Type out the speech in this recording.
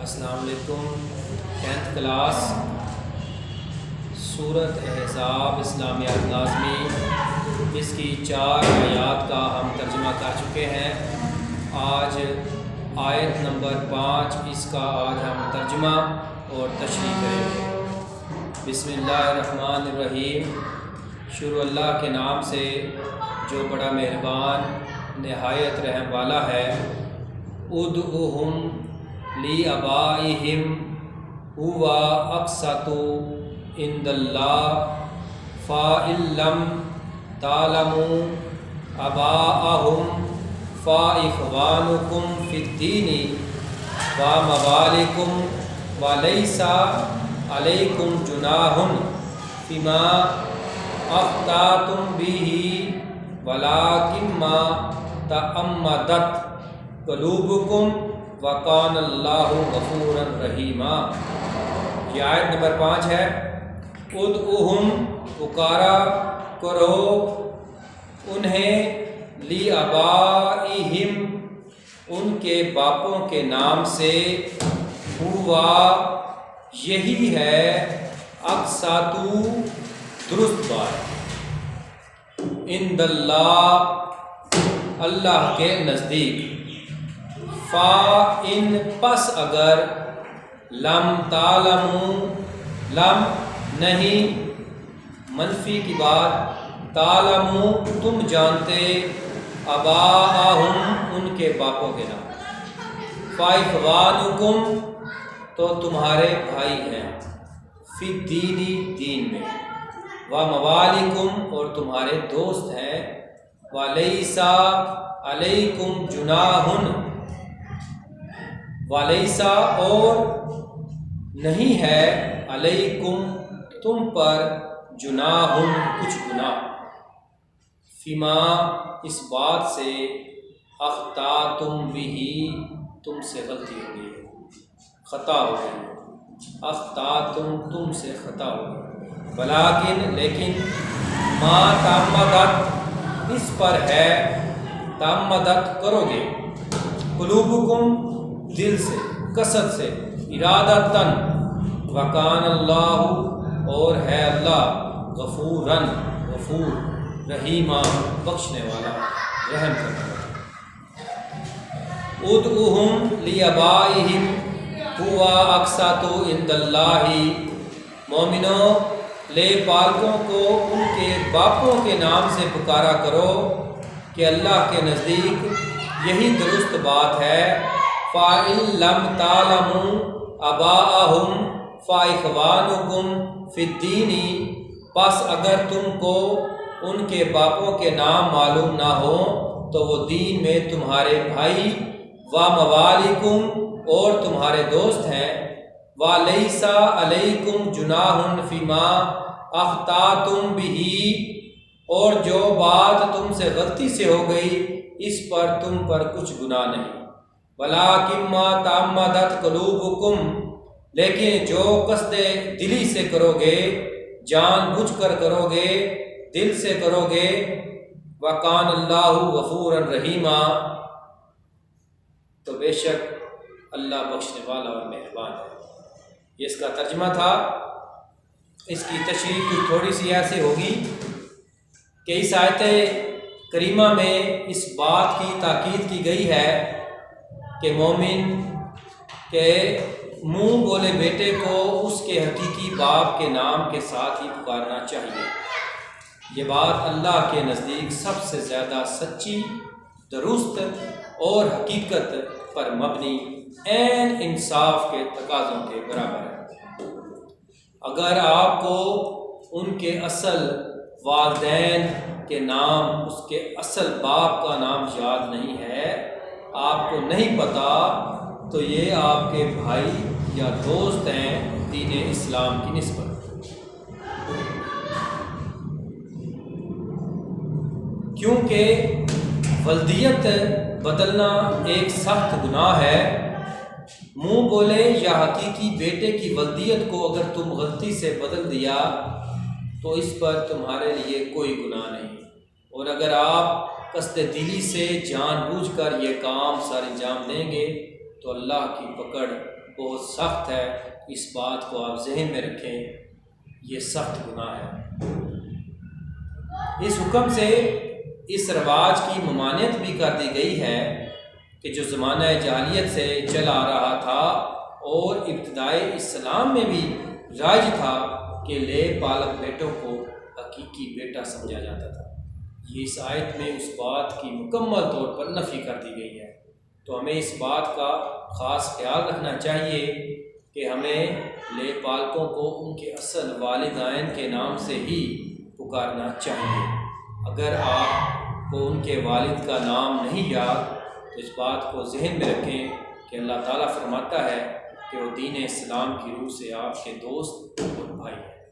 السلام علیکم۔ 10th class سورۃ احزاب اسلامیہ لازمی، جس کی 4 آیات کا ہم ترجمہ کر چکے ہیں۔ آج آیت نمبر 5 اس کا آج ہم ترجمہ اور تشریح کریں گے۔ بسم اللہ الرحمن الرحیم، شروع اللہ کے نام سے جو بڑا مہربان نہایت رحم والا ہے۔ ادعوہم لآبائہم هو اقسط عند اللہ فإن لم تعلموا آباءهم فإخوانكم في الدين ومواليكم وليس عليكم جناح فيما أخطأتم به ولكن ما تعمدت قلوبكم وَقَانَ اللَّهُ غَفُورًا رَحِيمًا۔ یہ آیت نمبر 5 ہے۔ ادعوہم، پکارا کرو انہیں، لآبائہم، ان کے باپوں کے نام سے، ہوا یہی ہے، اقسط درست بات، عند اللہ اللہ کے نزدیک، فَإِن پس اگر، لم تعلموا لم نہیں، منفی کی بات، تعلموا تم جانتے، آباءہم ان کے باپوں کے نام، فإخوانکم تو تمہارے بھائی ہیں، فی الدین دین میں، وموالیکم اور تمہارے دوست ہیں، ولیس علیکم جناح ولیسا اور نہیں ہے، علیکم تم پر، جناح کچھ گناہ، فیما اس بات سے، اخطأتم بہ تم سے غلطی ہو گئی، خطا ہو گئی، اخطأتم تم سے خطا ہو گئی، ولیکن لیکن، ما تعمدت اس پر ہے، تعمدت کرو گے، قلوبکم دل سے، قصد سے، ارادتاً، وکان اللہ اور ہے اللہ، غفوراً غفور، رحیماً بخشنے والا، رحم کرنے والا۔ ادعوہم لآبائہم هو اقسط عند اللہ، مومنوں لے پالکوں کو ان کے باپوں کے نام سے پکارا کرو کہ اللہ کے نزدیک یہی درست بات ہے۔ فَإِن لَمْ تَعْلَمُوا آبَاءَهُمْ فَإِخْوَانُكُمْ فِي الدِّينِ پس اگر تم کو ان کے باپوں کے نام معلوم نہ ہو تو وہ دین میں تمہارے بھائی، وَمَوَالِكُمْ اور تمہارے دوست ہیں، وَلَيْسَ عَلَيْكُمْ جُنَاحٌ فِيمَا أَخْطَأْتُمْ بِهِ اور جو بات تم سے غلطی سے ہو گئی اس پر تم پر کچھ گناہ نہیں، وَلَٰكِن مَا تَعَمَّدَتْ قُلُوبُكُمْ لیکن جو قصد دلی سے کرو گے، جان بوجھ کر کرو گے، دل سے کرو گے، وَقَانَ اللَّهُ غَفُورًا رَحِيمًا تو بے شک اللہ بخشنے والا اور مہربان ہے۔ یہ اس کا ترجمہ تھا۔ اس کی تشریح کچھ تھوڑی سی ایسی ہوگی کہ اس آیت کریمہ میں اس بات کی تاکید کی گئی ہے کہ مومن کے منہ بولے بیٹے کو اس کے حقیقی باپ کے نام کے ساتھ ہی پکارنا چاہیے۔ یہ بات اللہ کے نزدیک سب سے زیادہ سچی، درست اور حقیقت پر مبنی عین انصاف کے تقاضوں کے برابر ہے۔ اگر آپ کو ان کے اصل والدین کے نام، اس کے اصل باپ کا نام یاد نہیں ہے، آپ کو نہیں پتہ، تو یہ آپ کے بھائی یا دوست ہیں دین اسلام کی نسبت، کیونکہ ولدیت بدلنا ایک سخت گناہ ہے۔ منہ بولے یا حقیقی بیٹے کی ولدیت کو اگر تم غلطی سے بدل دیا تو اس پر تمہارے لیے کوئی گناہ نہیں، اور اگر آپ قصد دلی سے جان بوجھ کر یہ کام سر انجام دیں گے تو اللہ کی پکڑ بہت سخت ہے، اس بات کو آپ ذہن میں رکھیں، یہ سخت گناہ ہے۔ اس حکم سے اس رواج کی ممانعت بھی کر دی گئی ہے کہ جو زمانہ جاہلیت سے چل آ رہا تھا اور ابتدائی اسلام میں بھی رائج تھا کہ لے پالک بیٹوں کو حقیقی بیٹا سمجھا جاتا تھا۔ یہ اس آیت میں اس بات کی مکمل طور پر نفی کر دی گئی ہے۔ تو ہمیں اس بات کا خاص خیال رکھنا چاہیے کہ ہمیں لے پالکوں کو ان کے اصل والدین کے نام سے ہی پکارنا چاہیے۔ اگر آپ کو ان کے والد کا نام نہیں یاد تو اس بات کو ذہن میں رکھیں کہ اللہ تعالیٰ فرماتا ہے کہ وہ دین اسلام کی روح سے آپ کے دوست اور بھائی ہیں۔